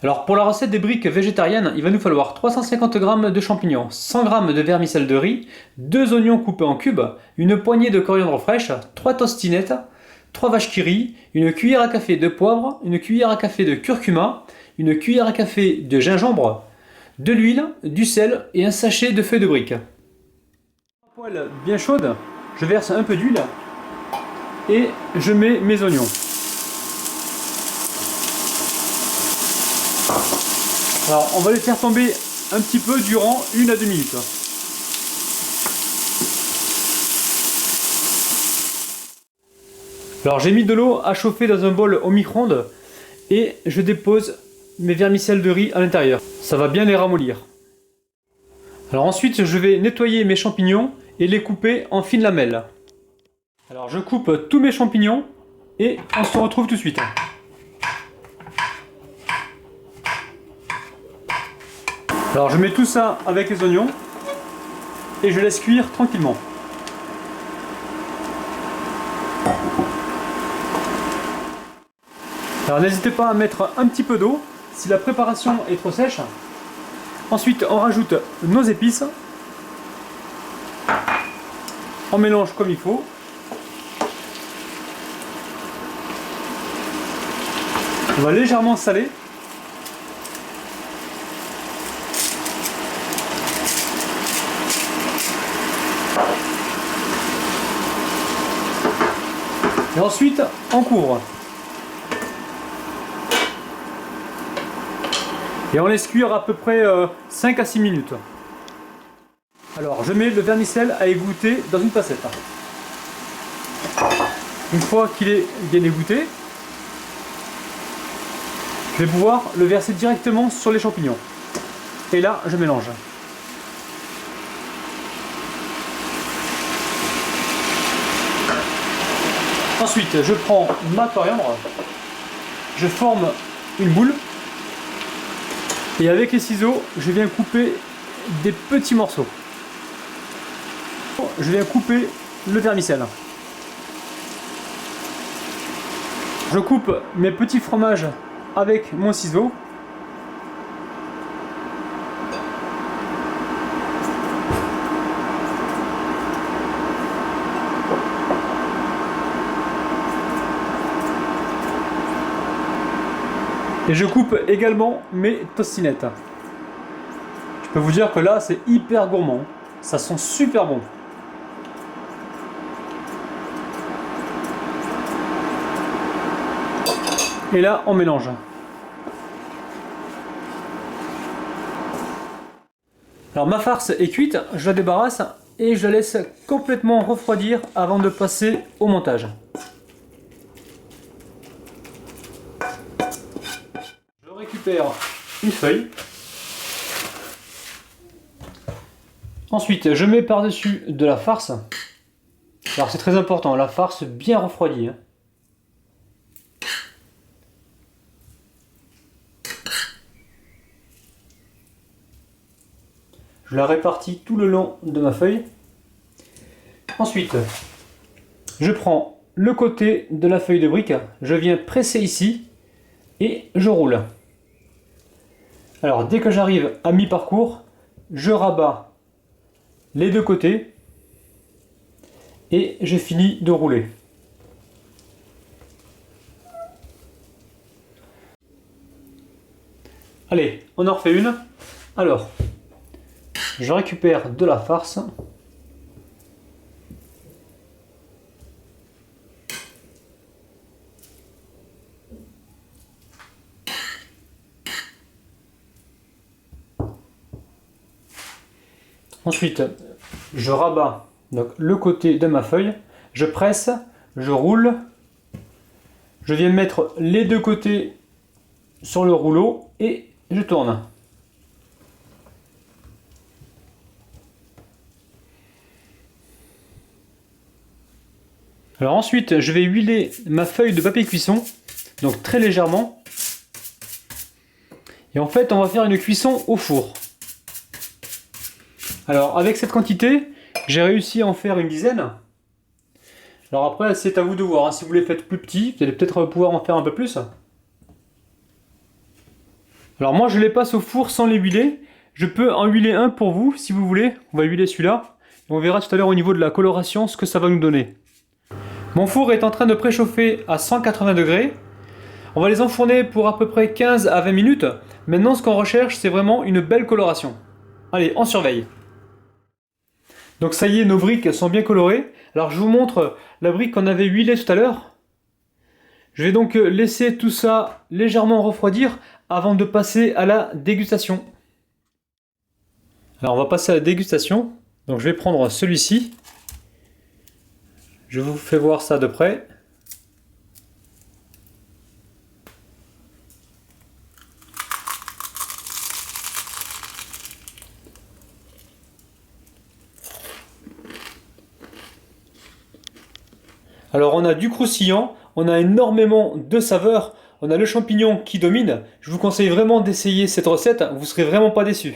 Alors pour la recette des briques végétariennes, il va nous falloir 350 g de champignons, 100 g de vermicelle de riz, 2 oignons coupés en cubes, une poignée de coriandre fraîche, 3 tostinettes, 3 vaches qui rient, une cuillère à café de poivre, une cuillère à café de curcuma, une cuillère à café de gingembre, de l'huile, du sel et un sachet de feuilles de briques. Une poêle bien chaude, je verse un peu d'huile et je mets mes oignons. Alors on va les faire tomber un petit peu durant 1 à 2 minutes. Alors j'ai mis de l'eau à chauffer dans un bol au micro-ondes et je dépose mes vermicelles de riz à l'intérieur. Ça va bien les ramollir. Alors ensuite je vais nettoyer mes champignons et les couper en fines lamelles. Alors je coupe tous mes champignons et on se retrouve tout de suite. Alors je mets tout ça avec les oignons et je laisse cuire tranquillement. Alors n'hésitez pas à mettre un petit peu d'eau si la préparation est trop sèche. Ensuite on rajoute nos épices. On mélange comme il faut. On va légèrement saler. Et ensuite, on couvre. Et on laisse cuire à peu près 5 à 6 minutes. Alors, je mets le vermicelle à égoutter dans une passette. Une fois qu'il est bien égoutté, je vais pouvoir le verser directement sur les champignons. Et là, je mélange. Ensuite, je prends ma coriandre, je forme une boule et avec les ciseaux, je viens couper des petits morceaux. Je viens couper le vermicelle. Je coupe mes petits fromages avec mon ciseau. Et je coupe également mes tostinettes. Je peux vous dire que là, c'est hyper gourmand. Ça sent super bon. Et là, on mélange. Alors ma farce est cuite, je la débarrasse et je la laisse complètement refroidir avant de passer au montage. Je récupère une feuille. Ensuite, je mets par-dessus de la farce. Alors c'est très important, la farce bien refroidie. Je la répartis tout le long de ma feuille. Ensuite, je prends le côté de la feuille de brique, je viens presser ici et je roule. Alors dès que j'arrive à mi-parcours, je rabats les deux côtés et je finis de rouler. Allez, on en refait une. Alors, je récupère de la farce. Ensuite, je rabats donc, le côté de ma feuille, je presse, je roule, je viens mettre les deux côtés sur le rouleau et je tourne. Alors ensuite, je vais huiler ma feuille de papier cuisson, donc très légèrement. Et en fait, on va faire une cuisson au four. Alors avec cette quantité, j'ai réussi à en faire une dizaine. Alors après, c'est à vous de voir. Si vous les faites plus petits, vous allez peut-être pouvoir en faire un peu plus. Alors moi je les passe au four sans les huiler. Je peux en huiler un pour vous si vous voulez. On va huiler celui-là. Et on verra tout à l'heure au niveau de la coloration ce que ça va nous donner. Mon four est en train de préchauffer à 180 degrés. On va les enfourner pour à peu près 15 à 20 minutes. Maintenant, ce qu'on recherche, c'est vraiment une belle coloration. Allez, on surveille. Donc ça y est, nos briques sont bien colorées. Alors je vous montre la brique qu'on avait huilée tout à l'heure. Je vais donc laisser tout ça légèrement refroidir avant de passer à la dégustation. Alors on va passer à la dégustation. Donc je vais prendre celui-ci. Je vous fais voir ça de près. Alors on a du croustillant, on a énormément de saveurs, on a le champignon qui domine. Je vous conseille vraiment d'essayer cette recette, vous ne serez vraiment pas déçus.